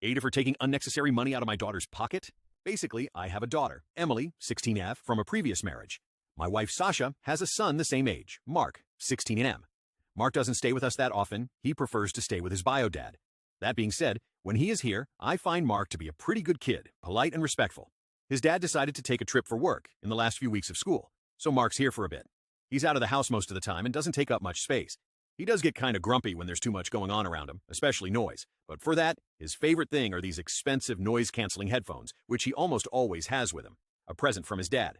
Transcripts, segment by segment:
8 of her taking unnecessary money out of my daughter's pocket. Basically, I have a daughter, Emily, 16F, from a previous marriage. My wife, Sasha, has a son the same age, Mark, 16M. Mark doesn't stay with us that often. He prefers to stay with his bio dad. That being said, when he is here, I find Mark to be a pretty good kid, polite and respectful. His dad decided to take a trip for work in the last few weeks of school, so Mark's here for a bit. He's out of the house most of the time and doesn't take up much space. He does get kind of grumpy when there's too much going on around him, especially noise. But for that, his favorite thing are these expensive noise-canceling headphones, which he almost always has with him, a present from his dad.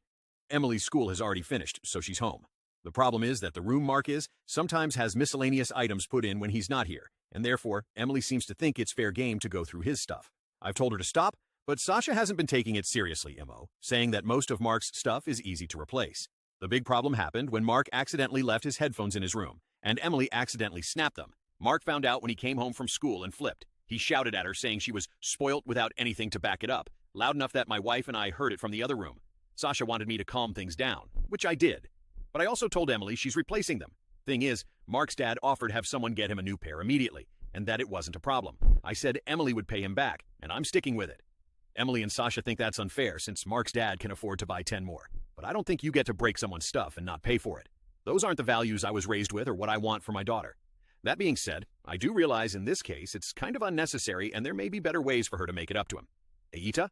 Emily's school has already finished, so she's home. The problem is that the room Mark is sometimes has miscellaneous items put in when he's not here, and therefore, Emily seems to think it's fair game to go through his stuff. I've told her to stop, but Sasha hasn't been taking it seriously, Mo, saying that most of Mark's stuff is easy to replace. The big problem happened when Mark accidentally left his headphones in his room, and Emily accidentally snapped them. Mark found out when he came home from school and flipped. He shouted at her, saying she was spoilt without anything to back it up, loud enough that my wife and I heard it from the other room. Sasha wanted me to calm things down, which I did. But I also told Emily she's replacing them. Thing is, Mark's dad offered to have someone get him a new pair immediately, and that it wasn't a problem. I said Emily would pay him back, and I'm sticking with it. Emily and Sasha think that's unfair since Mark's dad can afford to buy 10 more. But I don't think you get to break someone's stuff and not pay for it. Those aren't the values I was raised with or what I want for my daughter. That being said, I do realize in this case it's kind of unnecessary and there may be better ways for her to make it up to him. Eita?